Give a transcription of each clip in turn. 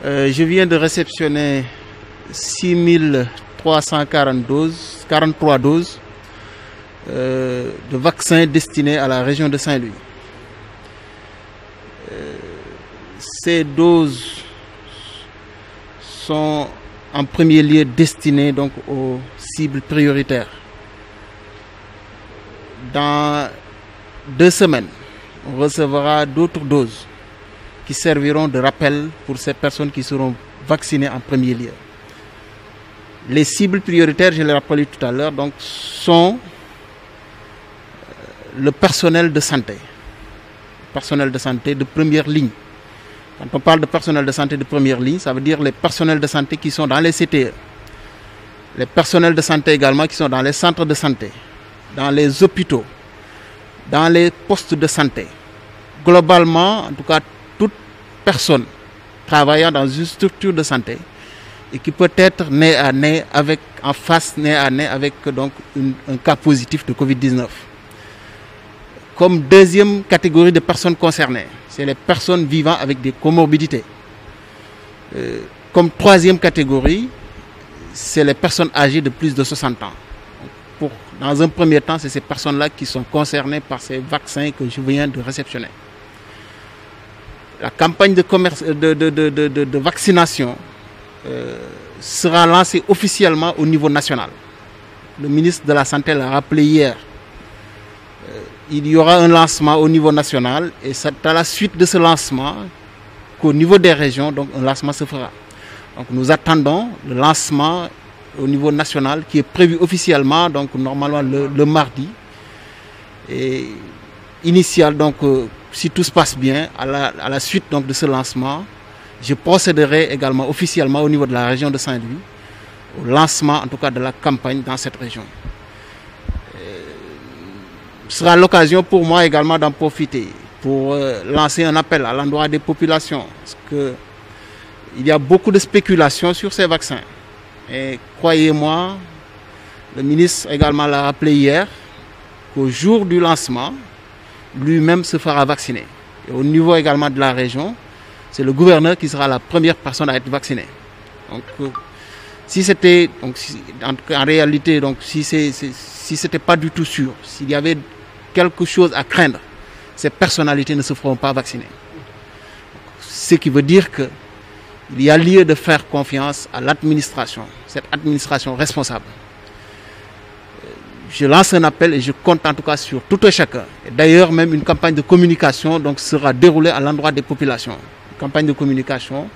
Je viens de réceptionner 6343 doses de vaccins destinés à la région de Saint-Louis. Ces doses sont en premier lieu destinées donc aux cibles prioritaires. Dans 2 semaines, on recevra d'autres doses qui serviront de rappel pour ces personnes qui seront vaccinées en premier lieu. Les cibles prioritaires, je l'ai rappelé tout à l'heure, donc sont le personnel de santé de première ligne. Quand on parle de personnel de santé de première ligne, ça veut dire les personnels de santé qui sont dans les CTE, les personnels de santé également qui sont dans les centres de santé, dans les hôpitaux, dans les postes de santé. Globalement, en tout cas, toute personne travaillant dans une structure de santé et qui peut être nez à nez avec donc un cas positif de Covid-19. Comme deuxième catégorie de personnes concernées, c'est les personnes vivant avec des comorbidités. Comme troisième catégorie, c'est les personnes âgées de plus de 60 ans. Dans un premier temps, c'est ces personnes-là qui sont concernées par ces vaccins que je viens de réceptionner. La campagne de vaccination sera lancée officiellement au niveau national. Le ministre de la Santé l'a rappelé hier. Il y aura un lancement au niveau national et c'est à la suite de ce lancement qu'au niveau des régions, donc un lancement se fera. Donc nous attendons le lancement au niveau national qui est prévu officiellement, donc normalement le mardi. Et initial, donc si tout se passe bien, à la suite donc, de ce lancement, je procéderai également officiellement au niveau de la région de Saint-Louis au lancement en tout cas de la campagne dans cette région. Ce sera l'occasion pour moi également d'en profiter pour lancer un appel à l'endroit des populations parce qu'il y a beaucoup de spéculations sur ces vaccins. Et croyez-moi, le ministre également l'a rappelé hier qu'au jour du lancement, lui-même se fera vacciner. Et au niveau également de la région, c'est le gouverneur qui sera la première personne à être vaccinée. Donc, si c'était, en réalité, donc si c'était pas du tout sûr, s'il y avait quelque chose à craindre, ces personnalités ne se feront pas vacciner. Ce qui veut dire qu'il y a lieu de faire confiance à l'administration, cette administration responsable. Je lance un appel et je compte en tout cas sur tout et chacun. Et d'ailleurs, même une campagne de communication donc, sera déroulée à l'endroit des populations. Une campagne de communication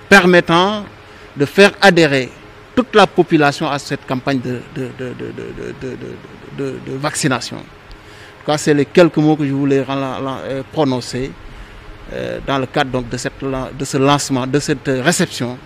permettant de faire adhérer toute la population à cette campagne de vaccination. En tout cas, c'est les quelques mots que je voulais prononcer dans le cadre donc, de ce lancement, de cette réception